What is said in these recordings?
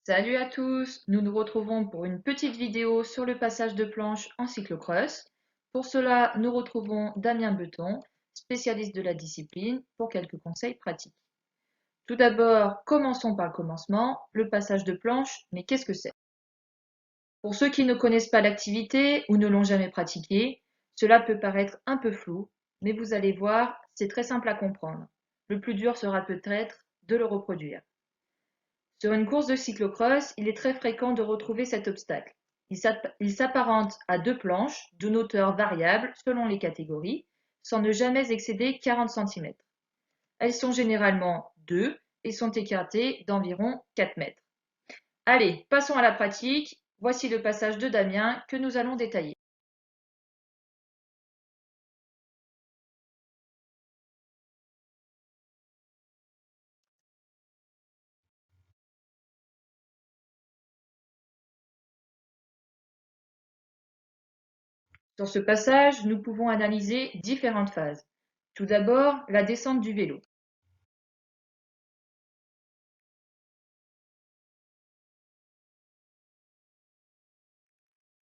Salut à tous, nous nous retrouvons pour une petite vidéo sur le passage de planche en cyclocross. Pour cela, nous retrouvons Damien Beton, spécialiste de la discipline, pour quelques conseils pratiques. Tout d'abord, commençons par le commencement, le passage de planche, mais qu'est-ce que c'est? Pour ceux qui ne connaissent pas l'activité ou ne l'ont jamais pratiquée, cela peut paraître un peu flou, mais vous allez voir, c'est très simple à comprendre. Le plus dur sera peut-être de le reproduire. Sur une course de cyclocross, il est très fréquent de retrouver cet obstacle. Il s'apparente à deux planches d'une hauteur variable selon les catégories, sans ne jamais excéder 40 cm. Elles sont généralement deux et sont écartées d'environ 4 mètres. Allez, passons à la pratique. Voici le passage de Damien que nous allons détailler. Sur ce passage, nous pouvons analyser différentes phases. Tout d'abord, la descente du vélo.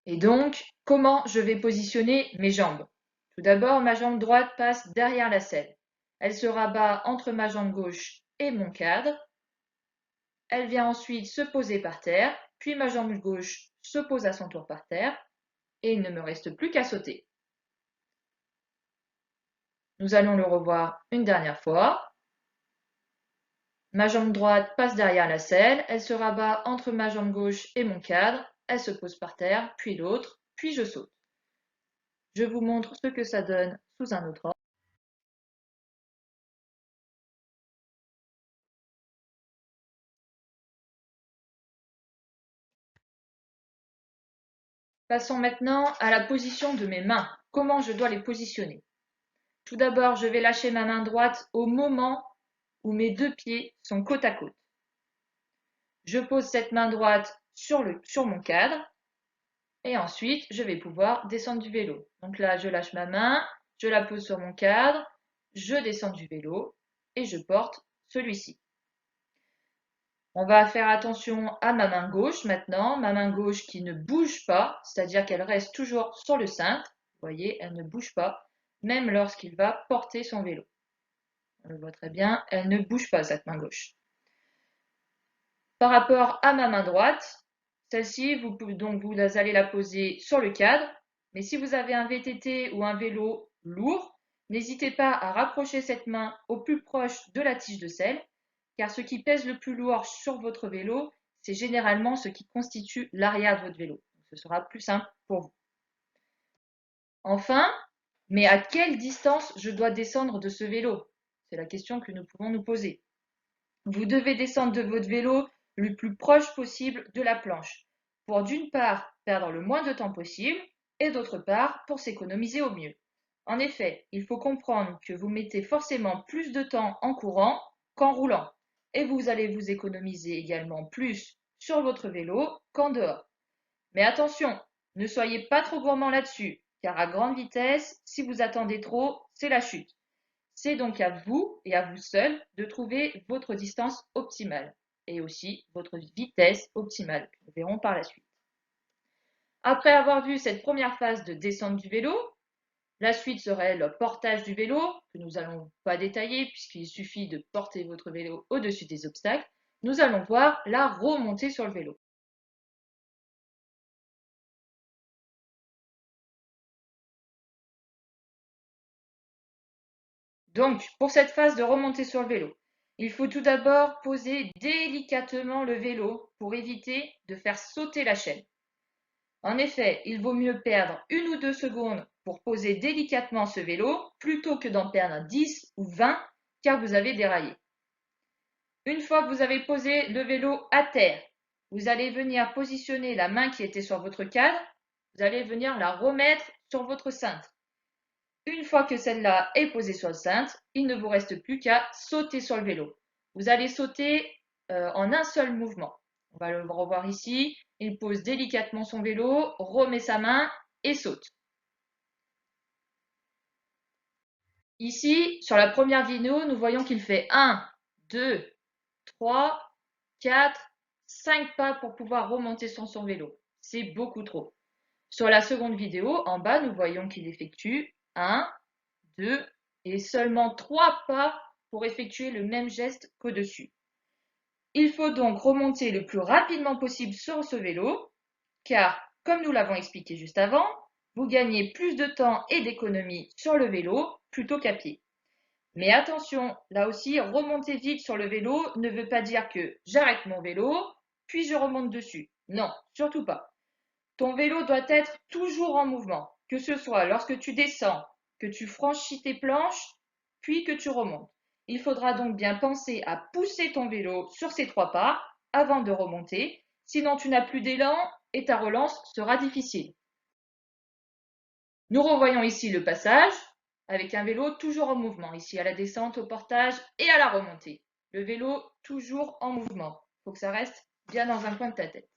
Et donc, comment je vais positionner mes jambes? Tout d'abord, ma jambe droite passe derrière la selle. Elle se rabat entre ma jambe gauche et mon cadre. Elle vient ensuite se poser par terre, puis ma jambe gauche se pose à son tour par terre, et il ne me reste plus qu'à sauter. Nous allons le revoir une dernière fois. Ma jambe droite passe derrière la selle, elle se rabat entre ma jambe gauche et mon cadre, elle se pose par terre, puis l'autre, puis je saute. Je vous montre ce que ça donne sous un autre ordre. Passons maintenant à la position de mes mains. Comment je dois les positionner? Tout d'abord, je vais lâcher ma main droite au moment où mes deux pieds sont côte à côte. Je pose cette main droite sur mon cadre et ensuite, je vais pouvoir descendre du vélo. Donc là, je lâche ma main, je la pose sur mon cadre, je descends du vélo et je porte celui-ci. On va faire attention à ma main gauche maintenant, ma main gauche qui ne bouge pas, c'est-à-dire qu'elle reste toujours sur le cintre. Vous voyez, elle ne bouge pas, même lorsqu'il va porter son vélo. On le voit très bien, elle ne bouge pas cette main gauche. Par rapport à ma main droite, celle-ci, vous allez la poser sur le cadre, mais si vous avez un VTT ou un vélo lourd, n'hésitez pas à rapprocher cette main au plus proche de la tige de selle, car ce qui pèse le plus lourd sur votre vélo, c'est généralement ce qui constitue l'arrière de votre vélo. Ce sera plus simple pour vous. Enfin, mais à quelle distance je dois descendre de ce vélo? C'est la question que nous pouvons nous poser. Vous devez descendre de votre vélo le plus proche possible de la planche, pour d'une part perdre le moins de temps possible et d'autre part pour s'économiser au mieux. En effet, il faut comprendre que vous mettez forcément plus de temps en courant qu'en roulant, et vous allez vous économiser également plus sur votre vélo qu'en dehors. Mais attention, ne soyez pas trop gourmand là-dessus, car à grande vitesse, si vous attendez trop, c'est la chute. C'est donc à vous et à vous seul de trouver votre distance optimale et aussi votre vitesse optimale. Nous verrons par la suite. Après avoir vu cette première phase de descente du vélo, la suite serait le portage du vélo, que nous n'allons pas détailler puisqu'il suffit de porter votre vélo au-dessus des obstacles. Nous allons voir la remontée sur le vélo. Donc, pour cette phase de remontée sur le vélo, il faut tout d'abord poser délicatement le vélo pour éviter de faire sauter la chaîne. En effet, il vaut mieux perdre 1 ou 2 secondes pour poser délicatement ce vélo plutôt que d'en perdre 10 ou 20 car vous avez déraillé. Une fois que vous avez posé le vélo à terre, vous allez venir positionner la main qui était sur votre cadre, vous allez venir la remettre sur votre cintre. Une fois que celle-là est posée sur le cintre, il ne vous reste plus qu'à sauter sur le vélo. Vous allez sauter en un seul mouvement. On va le revoir ici. Il pose délicatement son vélo, remet sa main et saute. Ici, sur la première vidéo, nous voyons qu'il fait 1, 2, 3, 4, 5 pas pour pouvoir remonter sur son vélo. C'est beaucoup trop. Sur la seconde vidéo, en bas, nous voyons qu'il effectue 1, 2 et seulement 3 pas pour effectuer le même geste qu'au-dessus. Il faut donc remonter le plus rapidement possible sur ce vélo, car, comme nous l'avons expliqué juste avant, vous gagnez plus de temps et d'économie sur le vélo plutôt qu'à pied. Mais attention, là aussi, remonter vite sur le vélo ne veut pas dire que j'arrête mon vélo, puis je remonte dessus. Non, surtout pas. Ton vélo doit être toujours en mouvement, que ce soit lorsque tu descends, que tu franchis tes planches, puis que tu remontes. Il faudra donc bien penser à pousser ton vélo sur ces 3 pas avant de remonter, sinon tu n'as plus d'élan et ta relance sera difficile. Nous revoyons ici le passage avec un vélo toujours en mouvement, ici à la descente, au portage et à la remontée. Le vélo toujours en mouvement. Il faut que ça reste bien dans un coin de ta tête.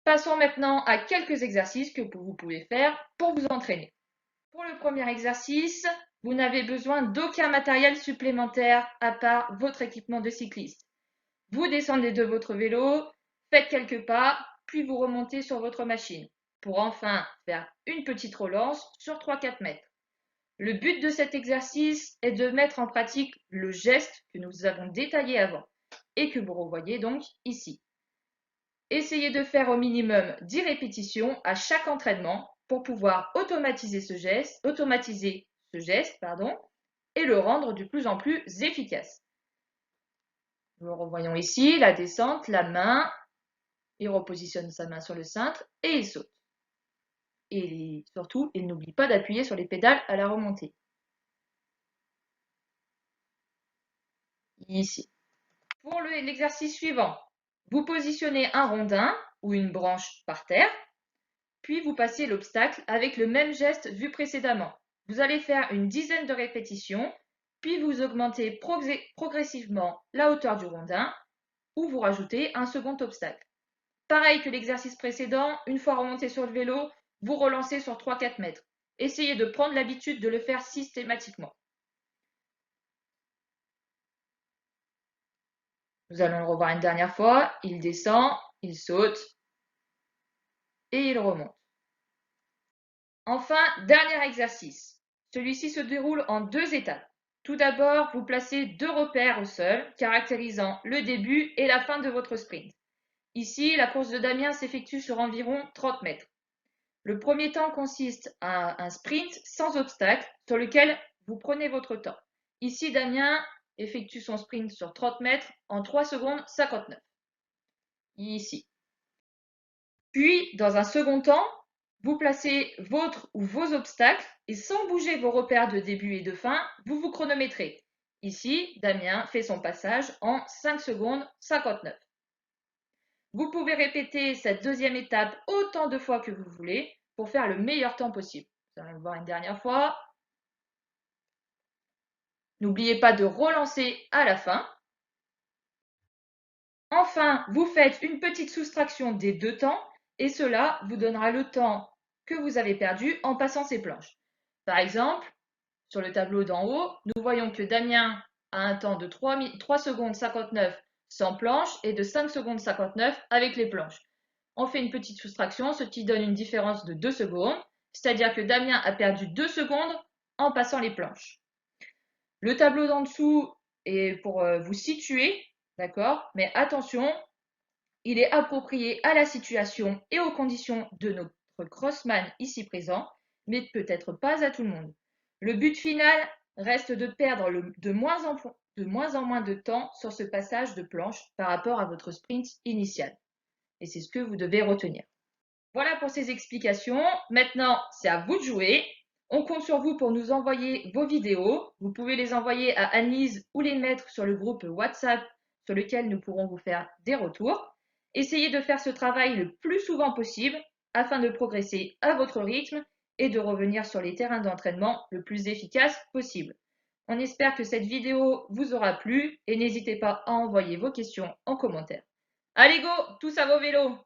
Passons maintenant à quelques exercices que vous pouvez faire pour vous entraîner. Pour le premier exercice, vous n'avez besoin d'aucun matériel supplémentaire à part votre équipement de cycliste. Vous descendez de votre vélo, faites quelques pas, puis vous remontez sur votre machine pour enfin faire une petite relance sur 3-4 mètres. Le but de cet exercice est de mettre en pratique le geste que nous avons détaillé avant et que vous revoyez donc ici. Essayez de faire au minimum 10 répétitions à chaque entraînement pour pouvoir automatiser ce geste, et le rendre de plus en plus efficace. Nous revoyons ici la descente, la main, il repositionne sa main sur le cintre et il saute. Et surtout, il n'oublie pas d'appuyer sur les pédales à la remontée. Ici. Pour l'exercice suivant, vous positionnez un rondin ou une branche par terre, puis vous passez l'obstacle avec le même geste vu précédemment. Vous allez faire une dizaine de répétitions, puis vous augmentez progressivement la hauteur du rondin ou vous rajoutez un second obstacle. Pareil que l'exercice précédent, une fois remonté sur le vélo, vous relancez sur 3-4 mètres. Essayez de prendre l'habitude de le faire systématiquement. Nous allons le revoir une dernière fois. Il descend, il saute et il remonte. Enfin, dernier exercice. Celui-ci se déroule en 2 étapes. Tout d'abord, vous placez 2 repères au sol, caractérisant le début et la fin de votre sprint. Ici, la course de Damien s'effectue sur environ 30 mètres. Le premier temps consiste à un sprint sans obstacle sur lequel vous prenez votre temps. Ici, Damien effectue son sprint sur 30 mètres en 3 secondes 59. Ici. Puis, dans un second temps, vous placez votre ou vos obstacles et sans bouger vos repères de début et de fin, vous vous chronométrez. Ici, Damien fait son passage en 5 secondes 59. Vous pouvez répéter cette deuxième étape autant de fois que vous voulez pour faire le meilleur temps possible. Nous allons le voir une dernière fois. N'oubliez pas de relancer à la fin. Enfin, vous faites une petite soustraction des 2 temps et cela vous donnera le temps que vous avez perdu en passant ces planches. Par exemple, sur le tableau d'en haut, nous voyons que Damien a un temps de 3 secondes 59 sans planche et de 5 secondes 59 avec les planches. On fait une petite soustraction, ce qui donne une différence de 2 secondes, c'est-à-dire que Damien a perdu 2 secondes en passant les planches. Le tableau d'en dessous est pour vous situer, d'accord? Mais attention, il est approprié à la situation et aux conditions de notre crossman ici présent, mais peut-être pas à tout le monde. Le but final reste de perdre de moins en moins de temps sur ce passage de planche par rapport à votre sprint initial. Et c'est ce que vous devez retenir. Voilà pour ces explications. Maintenant, c'est à vous de jouer. On compte sur vous pour nous envoyer vos vidéos. Vous pouvez les envoyer à Annelise ou les mettre sur le groupe WhatsApp sur lequel nous pourrons vous faire des retours. Essayez de faire ce travail le plus souvent possible afin de progresser à votre rythme et de revenir sur les terrains d'entraînement le plus efficace possible. On espère que cette vidéo vous aura plu et n'hésitez pas à envoyer vos questions en commentaire. Allez go, tous à vos vélos!